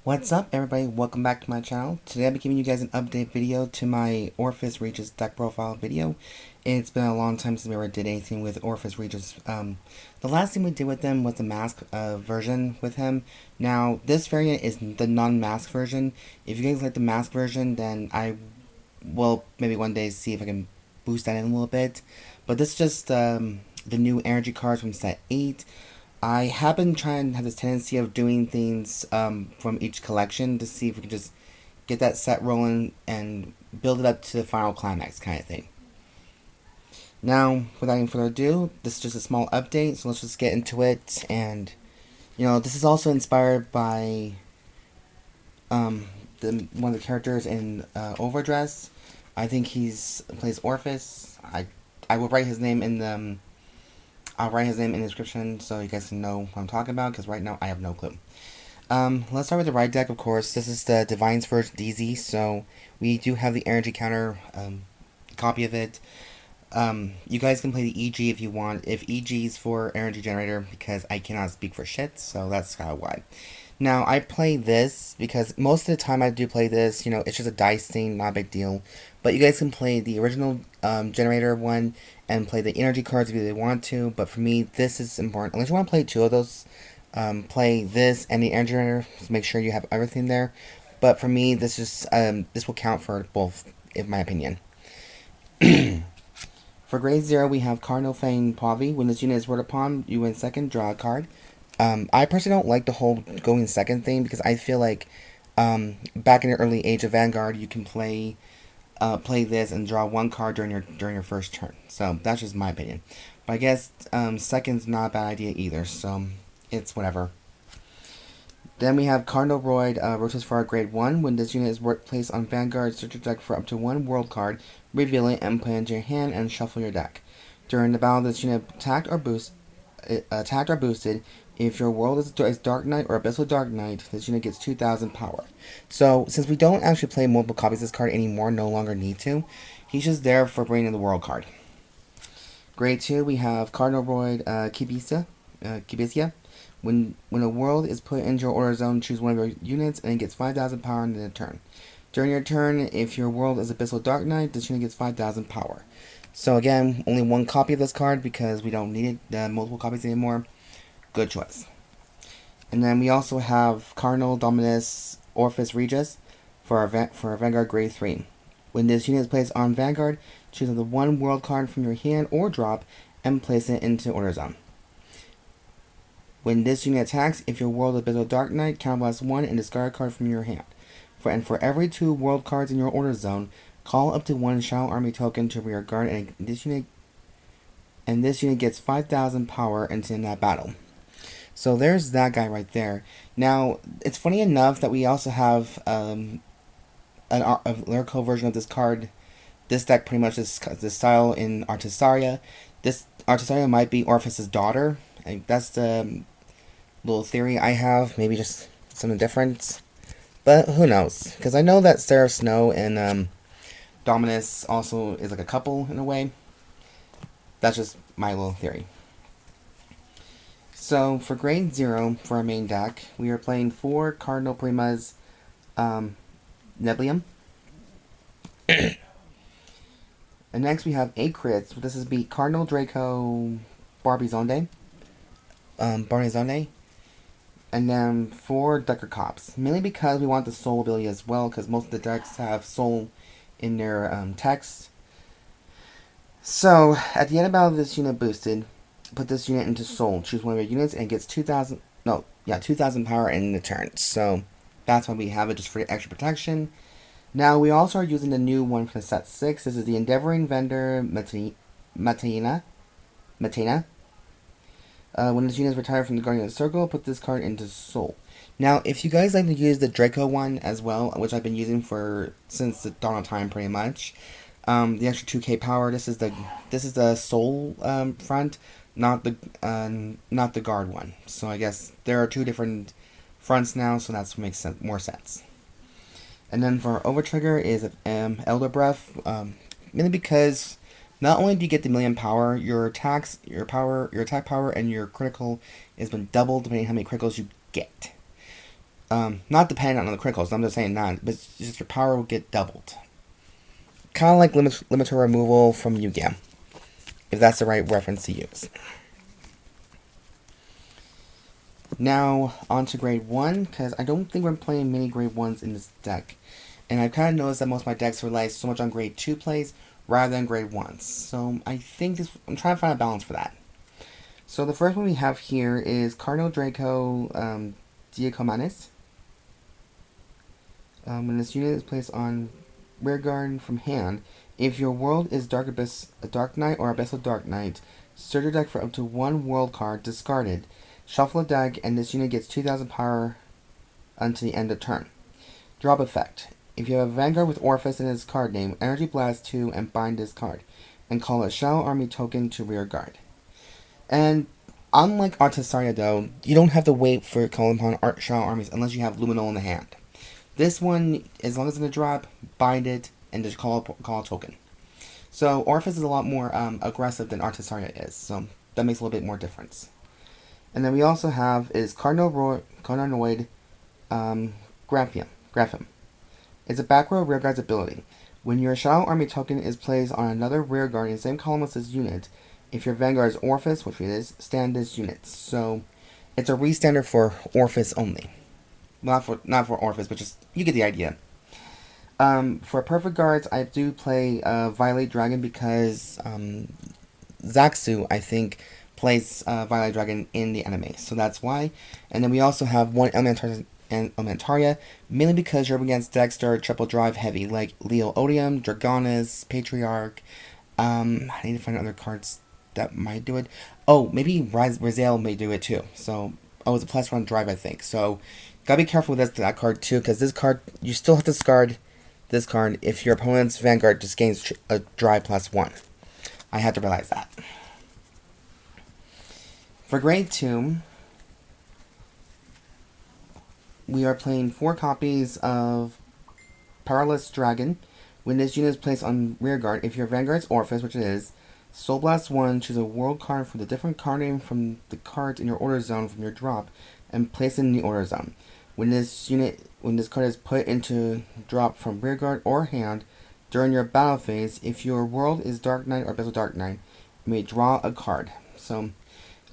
What's up, everybody? Welcome back to my channel. Today I'll be giving you guys an update video to my Orfist Regis deck profile video. It's been a long time since we ever did anything with Orfist Regis. The last thing we did with them was the mask version with him. Now, this variant is the non-mask version. If you guys like the mask version, then I will maybe one day see if I can boost that in a little bit. But this is just the new energy cards from set 8. I have been trying to have this tendency of doing things from each collection to see if we can just get that set rolling and build it up to the final climax kind of thing. Now, without any further ado, this is just a small update, so let's just get into it. And, this is also inspired by one of the characters in Overdress. I think plays Orfist. I will write his name in the... I'll write his name in the description so you guys can know what I'm talking about, because right now I have no clue. Let's start with the right deck, of course. This is the Divine's First DZ, so we do have the energy counter copy of it. You guys can play the EG if you want. If EG is for energy generator, because I cannot speak for shit, so that's kind of why. Now, I play this because most of the time I do play this, it's just a dice thing, not a big deal. But you guys can play the original generator one and play the energy cards if you really want to. But for me, this is important. Unless you want to play two of those, play this and the energy generator to make sure you have everything there. But for me, this will count for both, in my opinion. For grade 0, we have Cardinal Fang Phovi. When this unit is rolled upon, you win second, draw a card. I personally don't like the whole going second thing because I feel like back in the early age of Vanguard, you can play this and draw one card during your first turn. So that's just my opinion. But I guess second's not a bad idea either. So it's whatever. Then we have Cardinal Noid, Routis for our grade 1. When this unit is placed on Vanguard, search your deck for up to one world card, reveal it, and put it into your hand and shuffle your deck. During the battle, this unit attacked or boosted. If your world is Dark Knight or Abyssal Dark Knight, this unit gets 2,000 power. So, since we don't actually play multiple copies of this card anymore, no longer need to, he's just there for bringing the world card. Grade 2, we have Cardinal Noid, Cubisia. When a world is put into your order zone, choose one of your units and it gets 5,000 power in the turn. During your turn, if your world is Abyssal Dark Knight, this unit gets 5,000 power. So again, only one copy of this card because we don't need multiple copies anymore. Good choice. And then we also have Cardinal Dominus Orfist Regis for our Vanguard grade 3. When this unit is placed on Vanguard, choose the one world card from your hand or drop and place it into order zone. When this unit attacks, if your world is Abyssal Dark Knight, counterblast 1 and discard a card from your hand. For every 2 world cards in your order zone, call up to 1 Shadow Army token to rear guard, and this unit gets 5,000 power into that battle. So there's that guy right there. Now, it's funny enough that we also have a lyrical version of this card. This deck pretty much is the style in Artisaria. This Artisaria might be Orfist's daughter. That's the little theory I have. Maybe just something different. But who knows? Because I know that Seraph Snow and Dominus also is like a couple in a way. That's just my little theory. So, for grade 0, for our main deck, we are playing 4 Cardinal Primas, Nabilem. And next we have 8 crits. This is Cardinal Draco, Barbizonde. And then 4 Dekarcops. Mainly because we want the soul ability as well, because most of the decks have soul in their text. So, at the end of battle, this unit boosted. Put this unit into soul. Choose one of your units and it gets 2,000 power in the turn. So that's why we have it, just for extra protection. Now we also are using the new one from set 6. This is the Endearing vendor Mateyna. When this unit is retired from the Guardian of the Circle, put this card into soul. Now, if you guys like to use the Draco one as well, which I've been using since the dawn of time pretty much, the extra 2k power. This is the soul front. Not the guard one. So I guess there are 2 different fronts now, so that makes more sense. And then for Overtrigger is Edobreath, mainly because not only do you get the million power, your attack power, and your critical has been doubled depending on how many criticals you get. Not dependent on the criticals, I'm just saying that, but it's just your power will get doubled. Kind of like limiter removal from Yu-Gi-Oh! If that's the right reference to use. Now, on to grade 1, because I don't think we're playing many grade 1s in this deck. And I've kind of noticed that most of my decks rely so much on grade 2 plays rather than grade 1s. So I think I'm trying to find a balance for that. So the first one we have here is Cardinal Draco Delcomanis. When this unit is placed on rearguard from hand, if your world is Dark Abyss, a Dark Knight, or Abyssal Dark Knight, search your deck for up to 1 world card discarded. Shuffle a deck, and this unit gets 2,000 power until the end of turn. Drop effect. If you have a Vanguard with Orfist in its card name, Energy Blast 2 and bind this card, and call a Shadow Army token to rearguard. And unlike Artisaria though, you don't have to wait for calling upon Shadow Armies unless you have Luminol in the hand. This one, as long as it's in a drop, bind it, and just call a token. So Orfist is a lot more aggressive than Artisaria is, so that makes a little bit more difference. And then we also have is Cardinal Noid Graphim. It's a back row rearguard's ability. When your Shadow Army token is placed on another rearguard in the same column as this unit, if your Vanguard is Orfist, which it is, stand this unit. So it's a restander for Orfist only. Not for Orfist, but just you get the idea. For perfect guards, I do play Violate Dragon because Zakusa, I think, plays Violate Dragon in the anime, so that's why. And then we also have one Elementaria, mainly because you're up against decks that are triple drive heavy, like Leo Odium, Dragonis, Patriarch. I need to find other cards that might do it. Oh, maybe Rizal may do it too. So, it's a +1 drive, I think. So, gotta be careful with that card too, because this card, you still have to discard this card if your opponent's Vanguard just gains a drive +1. I had to realize that. For grade 2, we are playing 4 copies of Powerless Dragon. When this unit is placed on rearguard, if your Vanguard's Orfist, which it is, Soul Blast 1, choose a world card from the different card name from the cards in your order zone from your drop, and place it in the order zone. When this card is put into drop from rearguard or hand during your battle phase, if your world is Dark Knight or Abyssal Dark Knight, you may draw a card. So,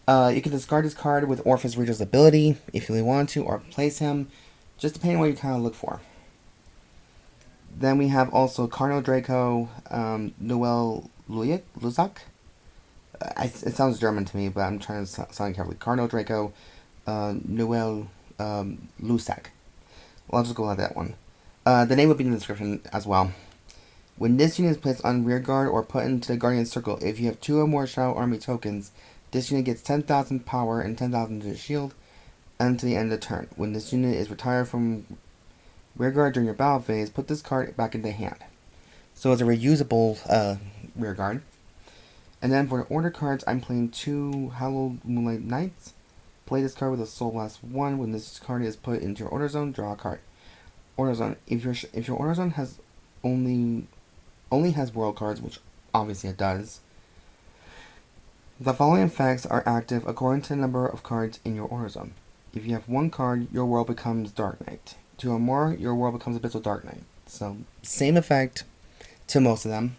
you can discard this card with Orfist Regis' ability if you really want to, or place him, just depending on what you kind of look for. Then we have also Cardinal Draco Noel Luzak. It sounds German to me, but I'm trying to sound carefully. Cardinal Draco Noel Lusak. Well, I'll just go with that one. The name will be in the description as well. When this unit is placed on rearguard or put into the Guardian Circle, if you have 2 or more Shadow Army tokens, this unit gets 10,000 power and 10,000 to the shield until the end of the turn. When this unit is retired from rearguard during your battle phase, put this card back into hand. So it's a reusable rearguard. And then for the order cards, I'm playing 2 Hallowed Moonlight Knights. Play this card with a Soul Blast 1. When this card is put into your order zone, draw a card. Order zone. If your order zone has only has world cards, which obviously it does, the following effects are active according to the number of cards in your order zone. If you have 1 card, your world becomes Dark Knight. 2 or more, your world becomes Abyssal Dark Knight. So, same effect to most of them.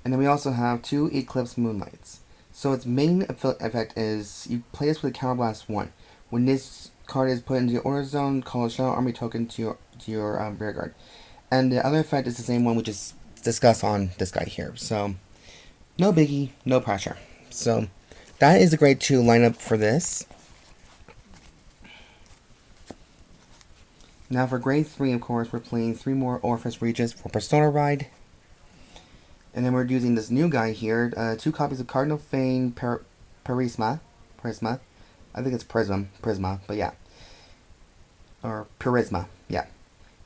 And then we also have 2 Eclipse Moonlights. So its main effect is, you play this with a Counterblast 1. When this card is put into your order zone, call a Shadow Army token to your rearguard. And the other effect is the same one we just discussed on this guy here. So, no biggie, no pressure. So, that is the grade 2 lineup for this. Now for grade 3, of course, we're playing 3 more Orfist Regis for Persona Ride. And then we're using this new guy here, 2 copies of Cardinal Fang Prisma. I think it's Prisma, but yeah. Or Prisma, yeah.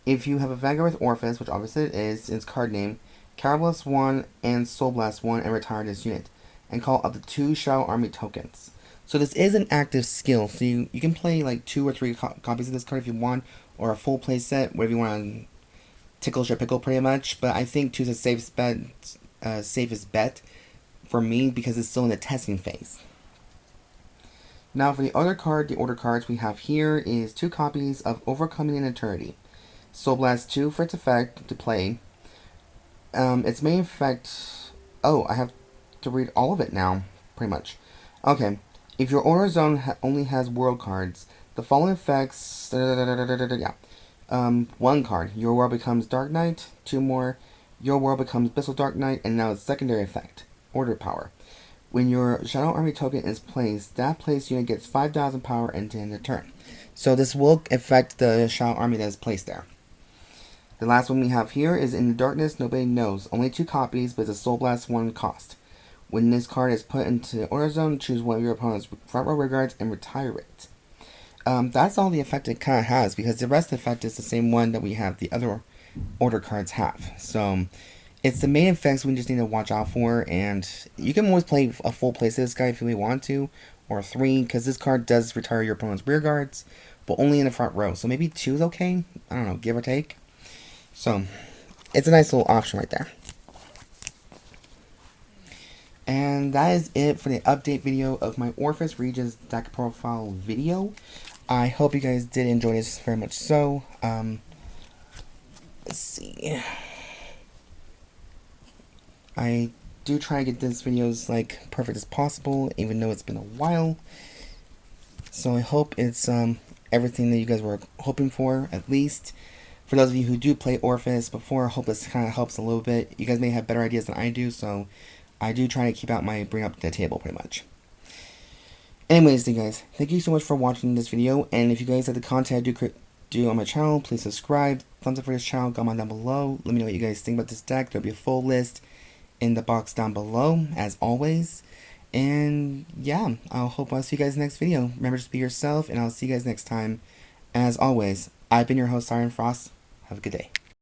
If you have a Vanguard with Orfist, which obviously it is, in its card name, Carablast 1 and Soul Blast 1 and retire this unit. And call up to 2 Shadow Army tokens. So this is an active skill, so you can play like 2 or 3 copies of this card if you want, or a full play set, whatever you want to tickle your pickle pretty much. But I think 2 is the safest bet for me because it's still in the testing phase. Now for the other card, the order cards we have here is 2 copies of Overcoming an Eternity. Soul Blast 2 for its effect to play. Its main effect... Oh, I have to read all of it now, pretty much. Okay. If your order zone only has world cards, the following effects... Yeah. 1 card. Your world becomes Dark Knight. 2 more. Your world becomes Bissell Dark Knight. And now its secondary effect. Order power. When your Shadow Army token is placed, that placed unit gets 5,000 power into the turn. So this will affect the Shadow Army that is placed there. The last one we have here is In the Darkness, Nobody Knows. Only 2 copies, but it's a Soul Blast 1 cost. When this card is put into the order zone, choose one of your opponent's front row rearguards and retire it. That's all the effect it kind of has, because the rest of the effect is the same one that we have the other order cards have. So it's the main effects we just need to watch out for, and you can always play a full place of this guy if you really want to, or 3, because this card does retire your opponent's rear guards, but only in the front row. So maybe 2 is okay, I don't know, give or take. So it's a nice little option right there. And that is it for the update video of my Orfist Regis deck profile video. I hope you guys did enjoy this very much so. Let's see. I do try to get this video as perfect as possible, even though it's been a while. So I hope it's everything that you guys were hoping for, at least. For those of you who do play Orfist before, I hope this kind of helps a little bit. You guys may have better ideas than I do, so I do try to keep out my bring up to the table pretty much. Anyways, you guys, thank you so much for watching this video, and if you guys like the content I do on my channel, please subscribe, thumbs up for this channel, comment down below, let me know what you guys think about this deck. There'll be a full list in the box down below, as always. And yeah, I'll hope I'll see you guys next video. Remember, just be yourself, and I'll see you guys next time. As always, I've been your host, Siren Frost. Have a good day.